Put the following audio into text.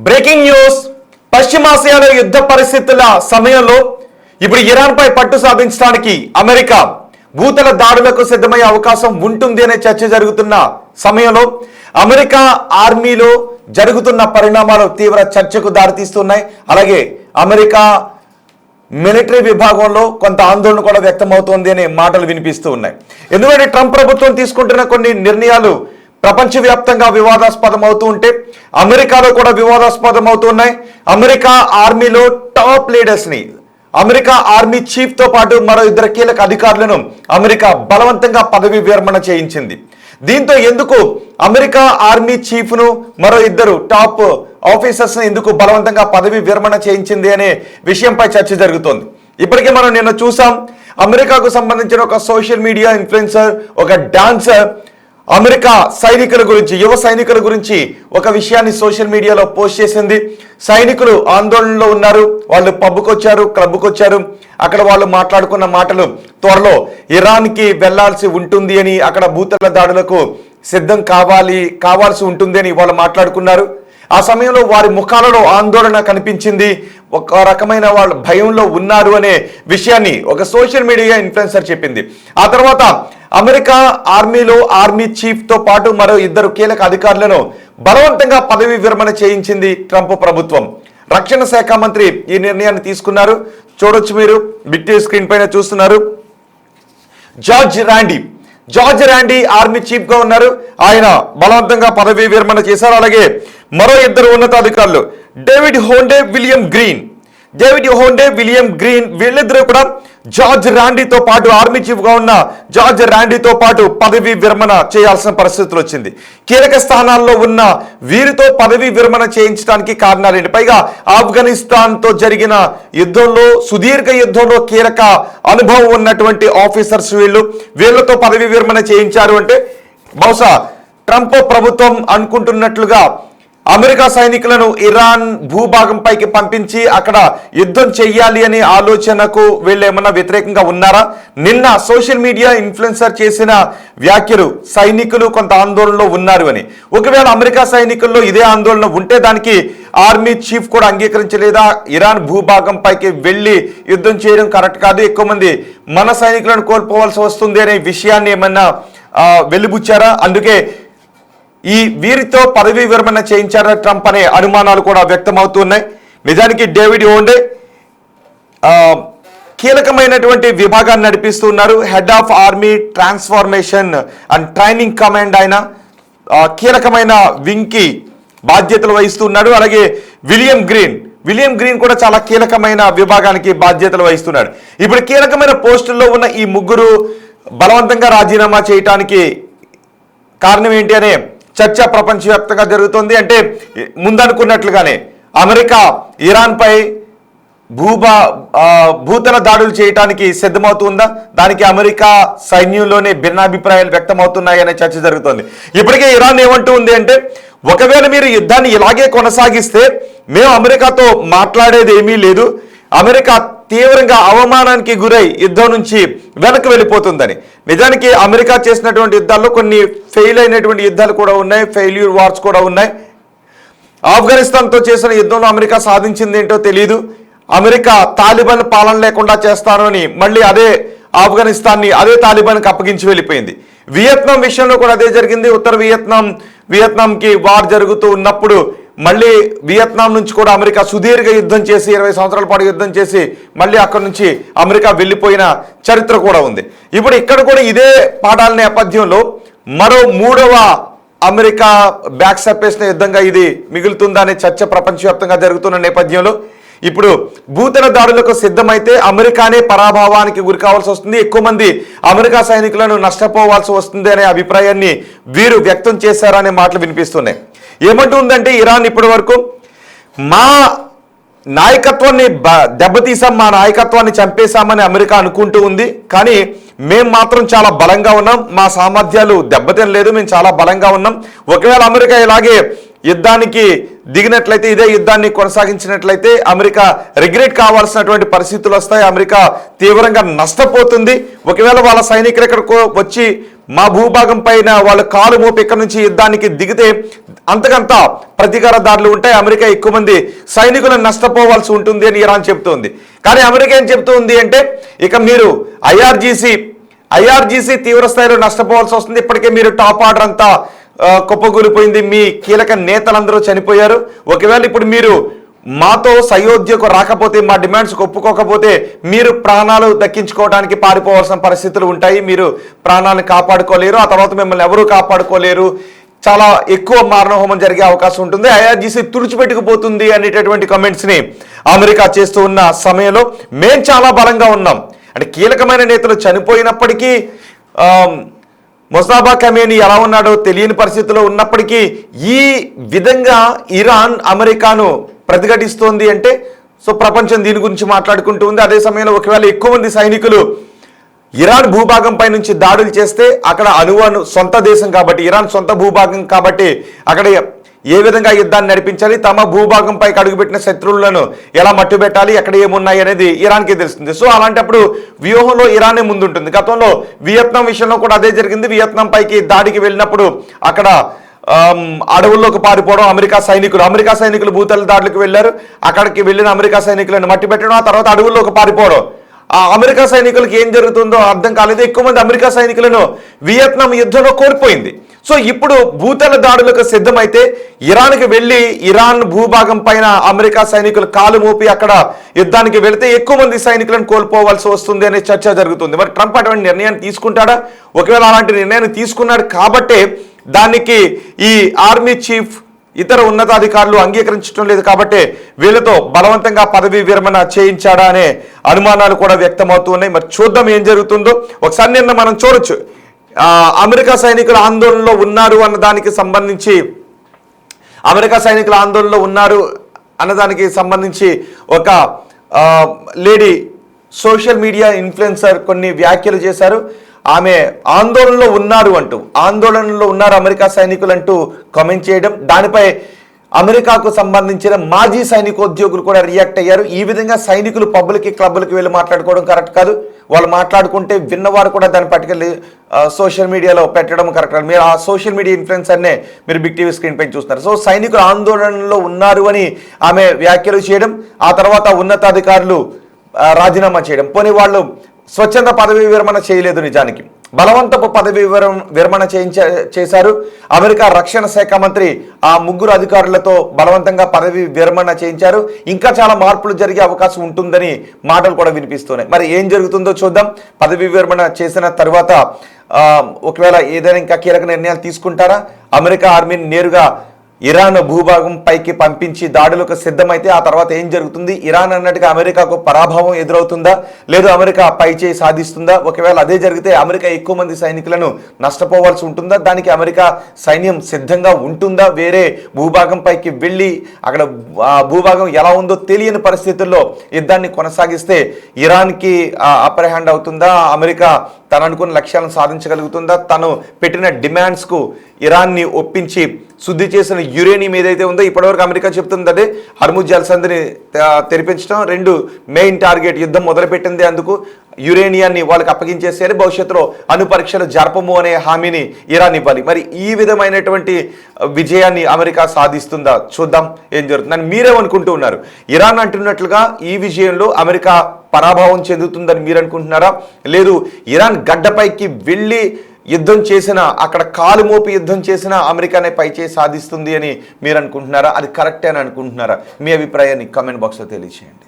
Breaking news. పశ్చిమాసియాలో యుద్ధ పరిస్థితుల సమయంలో ఇప్పుడు ఇరాన్పై పట్టు సాధించడానికి అమెరికా భూతల దాడులకు సిద్ధమయ్యే అవకాశం ఉంటుంది అనే చర్చ జరుగుతున్న సమయంలో అమెరికా ఆర్మీలో జరుగుతున్న పరిణామాలు తీవ్ర చర్చకు దారితీస్తున్నాయి. అలాగే అమెరికా మిలిటరీ విభాగంలో కొంత ఆందోళన కూడా వ్యక్తమవుతోంది అనే మాటలు వినిపిస్తూ ఉన్నాయి. ఎందుకంటే ట్రంప్ ప్రభుత్వం తీసుకుంటున్న కొన్ని నిర్ణయాలు ప్రపంచవ్యాప్తంగా వివాదాస్పదం అవుతూ ఉంటే అమెరికాలో కూడా వివాదాస్పదం అవుతున్నాయి. అమెరికా ఆర్మీలో టాప్ లీడర్స్ ని, అమెరికా ఆర్మీ చీఫ్ తో పాటు మరో ఇద్దరు కీలక అధికారులను అమెరికా బలవంతంగా పదవి విరమణ చేయించింది. దీంతో ఎందుకు అమెరికా ఆర్మీ చీఫ్ ను మరో ఇద్దరు టాప్ ఆఫీసర్స్ ని ఎందుకు బలవంతంగా పదవి విరమణ చేయించింది అనే విషయంపై చర్చ జరుగుతోంది. ఇప్పటికే మనం నిన్న చూసాం, అమెరికాకు సంబంధించిన ఒక సోషల్ మీడియా ఇన్ఫ్లుయెన్సర్, ఒక డాన్సర్ అమెరికా సైనికుల గురించి, యువ సైనికుల గురించి ఒక విషయాన్ని సోషల్ మీడియాలో పోస్ట్ చేసింది. సైనికులు ఆందోళనలో ఉన్నారు, వాళ్ళు పబ్కి వచ్చారు, క్లబ్కి వచ్చారు. అక్కడ వాళ్ళు మాట్లాడుకున్న మాటలు త్వరలో ఇరాన్కి వెళ్లాల్సి ఉంటుంది అని, అక్కడ భూతల దాడులకు సిద్ధం కావాల్సి ఉంటుంది అని వాళ్ళు మాట్లాడుకున్నారు. ఆ సమయంలో వారి ముఖాలలో ఆందోళన కనిపించింది. ఒక రకమైన వాళ్ళు భయంలో ఉన్నారు అనే విషయాన్ని ఒక సోషల్ మీడియా ఇన్ఫ్లుయెన్సర్ చెప్పింది. ఆ తర్వాత అమెరికా ఆర్మీలో ఆర్మీ చీఫ్ తో పాటు మరో ఇద్దరు కీలక అధికారులను బలవంతంగా పదవి విరమణ చేయించింది ట్రంప్ ప్రభుత్వం. రక్షణ శాఖ మంత్రి ఈ నిర్ణయాన్ని తీసుకున్నారు. చూడొచ్చు, మీరు బిగ్ టీవీ స్క్రీన్ పైన చూస్తున్నారు. జార్జ్ ర్యాండీ ఆర్మీ చీఫ్ గా ఉన్నారు. ఆయన బలవంతంగా పదవి విరమణ చేశారు. అలాగే మరో ఇద్దరు ఉన్నతాధికారులు డేవిడ్ హోండే, విలియం గ్రీన్ వీళ్ళిద్దరూ కూడా జార్జ్ ర్యాండీతో పాటు, ఆర్మీ చీఫ్ గా ఉన్న జార్జ్ ర్యాండీతో పాటు పదవి విరమణ చేయాల్సిన పరిస్థితులు వచ్చింది. కీలక స్థానాల్లో ఉన్న వీరితో పదవి విరమణ చేయించడానికి కారణాలేంటి? పైగా ఆఫ్ఘనిస్తాన్ తో జరిగిన యుద్ధంలో, సుదీర్ఘ యుద్ధంలో కీలక అనుభవం ఉన్నటువంటి ఆఫీసర్స్ వీళ్ళతో పదవి విరమణ చేయించారు అంటే బహుశా ట్రంప్ ప్రభుత్వం అనుకుంటున్నట్లుగా అమెరికా సైనికులను ఇరాన్ భూభాగంపైకి పంపించి అక్కడ యుద్ధం చెయ్యాలి అనే ఆలోచనకు వీళ్ళు ఏమన్నా వ్యతిరేకంగా ఉన్నారా? నిన్న సోషల్ మీడియా ఇన్ఫ్లుయెన్సర్ చేసిన వ్యాఖ్యలు సైనికులు కొంత ఆందోళనలో ఉన్నారు అని. ఒకవేళ అమెరికా సైనికుల్లో ఇదే ఆందోళన ఉంటే దానికి ఆర్మీ చీఫ్ కూడా అంగీకరించలేదా? ఇరాన్ భూభాగంపైకి వెళ్ళి యుద్ధం చేయడం కరెక్ట్ కాదు, ఎక్కువ మంది మన సైనికులను కోల్పోవాల్సి వస్తుంది అనే విషయాన్ని ఏమన్నా వెలిబుచ్చారా? అందుకే ఈ వీరితో పదవీ విరమణ చేయించారా ట్రంప్ అనే అనుమానాలు కూడా వ్యక్తమవుతున్నాయి. నిజానికి డేవిడ్ హోండే కీలకమైనటువంటి విభాగాన్ని నడిపిస్తున్నారు. Head of army transformation and training command ఆయన కీలకమైన వింగ్కి బాధ్యతలు వహిస్తున్నాడు. అలాగే విలియం గ్రీన్ కూడా చాలా కీలకమైన విభాగానికి బాధ్యతలు వహిస్తున్నాడు. ఇప్పుడు కీలకమైన పోస్టుల్లో ఉన్న ఈ ముగ్గురు బలవంతంగా రాజీనామా చేయటానికి కారణం ఏంటి అనే చర్చ ప్రపంచవ్యాప్తంగా జరుగుతుంది. అంటే ముందనుకున్నట్లుగానే అమెరికా ఇరాన్ పై భూతల దాడులు చేయడానికి సిద్ధమవుతుందా? దానికి అమెరికా సైన్యంలోనే భిన్నాభిప్రాయాలు వ్యక్తమవుతున్నాయి అనే చర్చ జరుగుతుంది. ఇప్పటికే ఇరాన్ ఏమంటూ ఉంది అంటే, ఒకవేళ మీరు యుద్ధాన్ని ఇలాగే కొనసాగిస్తే మేము అమెరికాతో మాట్లాడేది ఏమీ లేదు, అమెరికా తీవ్రంగా అవమానానికి గురై యుద్ధం నుంచి వెనక్కి వెళ్ళిపోతుందని. నిజానికి అమెరికా చేసినటువంటి యుద్ధాల్లో కొన్ని ఫెయిల్ అయినటువంటి యుద్ధాలు కూడా ఉన్నాయి, ఫెయిల్యూర్ వార్స్ కూడా ఉన్నాయి. ఆఫ్ఘనిస్తాన్తో చేసిన యుద్ధంలో అమెరికా సాధించింది ఏంటో తెలియదు. అమెరికా తాలిబాన్ పాలన లేకుండా చేస్తాను అని మళ్ళీ అదే ఆఫ్ఘనిస్తాన్ని అదే తాలిబాన్కి అప్పగించి వెళ్ళిపోయింది. వియత్నాం విషయంలో కూడా అదే జరిగింది. ఉత్తర వియత్నాంకి వార్ జరుగుతూ ఉన్నప్పుడు మళ్ళీ వియత్నాం నుంచి కూడా అమెరికా సుదీర్ఘ యుద్ధం చేసి 20 సంవత్సరాల పాటు యుద్ధం చేసి మళ్ళీ అక్కడి నుంచి అమెరికా వెళ్ళిపోయిన చరిత్ర కూడా ఉంది. ఇప్పుడు ఇక్కడ కూడా ఇదే పాఠాల నేపథ్యంలో మరో మూడవ అమెరికా బ్యాక్ సర్ఫేసిన యుద్ధంగా ఇది మిగులుతుందా అనే చర్చ ప్రపంచవ్యాప్తంగా జరుగుతున్న నేపథ్యంలో ఇప్పుడు భూతల దాడులకు సిద్ధమైతే అమెరికానే పరాభవానికి గురి కావాల్సి వస్తుంది, ఎక్కువ మంది అమెరికా సైనికులను నష్టపోవాల్సి వస్తుంది అనే అభిప్రాయాన్ని వీరు వ్యక్తం చేశారనే మాటలు వినిపిస్తున్నాయి. ఏమంటుందంటే, ఇరాన్ ఇప్పటి వరకు మా నాయకత్వాన్ని దెబ్బతీసాం, మా నాయకత్వాన్ని చంపేశామని అమెరికా అనుకుంటూ ఉంది. కానీ మేము మాత్రం చాలా బలంగా ఉన్నాం, మా సామర్థ్యాలు దెబ్బతినలేదు, మేము చాలా బలంగా ఉన్నాం. ఒకవేళ అమెరికా ఇలాగే యుద్ధానికి దిగినట్లయితే, ఇదే యుద్ధాన్ని కొనసాగించినట్లయితే అమెరికా రిగ్రెట్ కావాల్సినటువంటి పరిస్థితులు వస్తాయి, అమెరికా తీవ్రంగా నష్టపోతుంది. ఒకవేళ వాళ్ళ సైనికులు ఇక్కడికి వచ్చి మా భూభాగం పైన వాళ్ళ కాలు మోపి ఇక్కడ నుంచి యుద్ధానికి దిగితే అంతకంత ప్రతీకార దాడులు ఉంటాయి, అమెరికా ఎక్కువ మంది సైనికులను నష్టపోవాల్సి ఉంటుంది అని ఇరాన్ చెబుతోంది. కానీ అమెరికా ఏం చెబుతోంది అంటే ఇక మీరు ఐఆర్జీసీ తీవ్ర స్థాయిలో నష్టపోవాల్సి వస్తుంది. ఇప్పటికే మీరు టాప్ ఆర్డర్ అంతా కుప్పగూలిపోయింది, మీ కీలక నేతలందరూ చనిపోయారు. ఒకవేళ ఇప్పుడు మీరు మాతో సయోధ్యకు రాకపోతే, మా డిమాండ్స్కి ఒప్పుకోకపోతే మీరు ప్రాణాలు దక్కించుకోవడానికి పారిపోవాల్సిన పరిస్థితులు ఉంటాయి, మీరు ప్రాణాలను కాపాడుకోలేరు, ఆ తర్వాత మిమ్మల్ని ఎవరూ కాపాడుకోలేరు, చాలా ఎక్కువ మారణహోమం జరిగే అవకాశం ఉంటుంది, ఐఆర్జీసీ తుడిచిపెట్టుకుపోతుంది అనేటటువంటి కామెంట్స్ని అమెరికా చేస్తూ ఉన్న సమయంలో మేం చాలా బలంగా ఉన్నాం అంటే కీలకమైన నేతలు చనిపోయినప్పటికీ మొస్తాబా ఖమేనీ ఎలా ఉన్నాడో తెలియని పరిస్థితిలో ఉన్నప్పటికీ ఈ విధంగా ఇరాన్ అమెరికాను ప్రతిఘటిస్తోంది అంటే సో ప్రపంచం దీని గురించి మాట్లాడుకుంటూ ఉంది. అదే సమయంలో ఒకవేళ ఎక్కువ మంది సైనికులు ఇరాన్ భూభాగంపై నుంచి దాడులు చేస్తే అక్కడ సొంత దేశం కాబట్టి, ఇరాన్ సొంత భూభాగం కాబట్టి అక్కడ ఏ విధంగా యుద్ధాన్ని నడిపించాలి, తమ భూభాగంపై అడుగుపెట్టిన శత్రువులను ఎలా మట్టుబెట్టాలి, ఎక్కడ ఏమున్నాయి అనేది ఇరాన్కే తెలుస్తుంది. సో అలాంటప్పుడు వ్యూహంలో ఇరానే ముందుంటుంది. గతంలో వియత్నాం విషయంలో కూడా అదే జరిగింది. వియత్నాం పైకి దాడికి వెళ్ళినప్పుడు అక్కడ అడవుల్లోకి పారిపోవడం, అమెరికా సైనికులు భూతల దాడులకు వెళ్ళారు, అక్కడికి వెళ్ళిన అమెరికా సైనికులను మట్టిపెట్టడం, ఆ తర్వాత అడవుల్లోకి పారిపోవడం. ఆ అమెరికా సైనికులకు ఏం జరుగుతుందో అర్థం కాలేదు. ఎక్కువ మంది అమెరికా సైనికులను వియత్నాం యుద్ధంలో కోల్పోయింది. సో ఇప్పుడు భూతల దాడులకు సిద్ధమైతే ఇరాన్కి వెళ్ళి ఇరాన్ భూభాగం పైన అమెరికా సైనికులు కాలు మోపి అక్కడ యుద్ధానికి వెళితే ఎక్కువ మంది సైనికులను కోల్పోవాల్సి వస్తుంది అనే చర్చ జరుగుతుంది. మరి ట్రంప్ అటువంటి నిర్ణయాన్ని తీసుకుంటాడా? ఒకవేళ అలాంటి నిర్ణయాన్ని తీసుకున్నాడు కాబట్టే దానికి ఈ ఆర్మీ చీఫ్ ఇతర ఉన్నతాధికారులు అంగీకరించడం లేదు కాబట్టి వీళ్ళతో బలవంతంగా పదవీ విరమణ చేయించాడా అనే అనుమానాలు కూడా వ్యక్తమవుతున్నాయి. మరి చూద్దాం ఏం జరుగుతుందో. ఒకసారి నిన్న మనం చూడొచ్చు అమెరికా సైనికులు ఆందోళనలో ఉన్నారు అన్నదానికి సంబంధించి ఒక లేడీ సోషల్ మీడియా ఇన్ఫ్లుయెన్సర్ కొన్ని వ్యాఖ్యలు చేశారు. ఆమె ఆందోళనలో ఉన్నారు అమెరికా సైనికులు అంటూ కామెంట్ చేయడం, దానిపై అమెరికాకు సంబంధించిన మాజీ సైనికోద్యోగులు కూడా రియాక్ట్ అయ్యారు. ఈ విధంగా సైనికులు పబ్బులకి క్లబ్బులకి వెళ్ళి మాట్లాడుకోవడం కరెక్ట్ కాదు. వాళ్ళు మాట్లాడుకుంటే విన్నవారు కూడా దాన్ని పట్టుకెళ్ళి సోషల్ మీడియాలో పెట్టడం కరెక్ట్ కాదు. మీరు ఆ సోషల్ మీడియా ఇన్ఫ్లుయెన్సర్నే మీరు బిగ్ టీవీ స్క్రీన్ పై చూస్తున్నారు. సో సైనికులు ఆందోళనలో ఉన్నారు అని ఆమె వ్యాఖ్యలు చేయడం, ఆ తర్వాత ఉన్నతాధికారులు రాజీనామా చేయడం. పోనీ వాళ్ళు స్వచ్ఛంద పదవీ విరమణ చేయలేదు, నిజానికి బలవంతపు పదవీ విరమణ చేశారు. అమెరికా రక్షణ శాఖ మంత్రి ఆ ముగ్గురు అధికారులతో బలవంతంగా పదవీ విరమణ చేయించారు. ఇంకా చాలా మార్పులు జరిగే అవకాశం ఉంటుందని మాటలు కూడా వినిపిస్తున్నాయి. మరి ఏం జరుగుతుందో చూద్దాం. పదవీ విరమణ చేసిన తర్వాత ఒకవేళ ఏదైనా ఇంకా కీలక నిర్ణయాలు తీసుకుంటారా? అమెరికా ఆర్మీని నేరుగా ఇరాన్ భూభాగం పైకి పంపించి దాడులకు సిద్ధమైతే ఆ తర్వాత ఏం జరుగుతుంది? ఇరాన్ అన్నట్టుగా అమెరికాకు పరాభవం ఎదురవుతుందా, లేదు అమెరికా పైచేయి సాధిస్తుందా? ఒకవేళ అదే జరిగితే అమెరికా ఎక్కువ మంది సైనికులను నష్టపోవాల్సి ఉంటుందా? దానికి అమెరికా సైన్యం సిద్ధంగా ఉంటుందా? వేరే భూభాగం పైకి వెళ్ళి అక్కడ భూభాగం ఎలా ఉందో తెలియని పరిస్థితుల్లో యుద్ధాన్ని కొనసాగిస్తే ఇరాన్కి అప్పర్ హ్యాండ్ అవుతుందా? అమెరికా తను అనుకున్న లక్ష్యాలను సాధించగలుగుతుందా? తను పెట్టిన డిమాండ్స్కు ఇరాన్ని ఒప్పించి శుద్ధి చేసిన యురేనియం ఏదైతే ఉందో ఇప్పటివరకు అమెరికా చెప్తుంది అదే హర్ముజ్ జలసంధిని తెరిపించడం, 2 మెయిన్ టార్గెట్ యుద్ధం మొదలుపెట్టింది. అందుకు యురేనియాన్ని వాళ్ళకి అప్పగించేసేయాలి, భవిష్యత్తులో అణు పరీక్షలు జరపము అనే హామీని ఇరాన్ ఇవ్వాలి. మరి ఈ విధమైనటువంటి విజయాన్ని అమెరికా సాధిస్తుందా? చూద్దాం ఏం జరుగుతుందని మీరేమనుకుంటూ ఉన్నారు. ఇరాన్ అంటున్నట్లుగా ఈ విజయంలో అమెరికా పరాభవం చెందుతుందని మీరు అనుకుంటున్నారా? లేదు ఇరాన్ గడ్డపైకి వెళ్ళి యుద్ధం చేసిన, అక్కడ కాలు మోపి యుద్ధం చేసిన అమెరికానే పైచేయి సాధిస్తుంది అని మీరు అనుకుంటున్నారా? అది కరెక్టే అని అనుకుంటున్నారా? మీ అభిప్రాయాన్ని కామెంట్ బాక్స్లో తెలియజేయండి.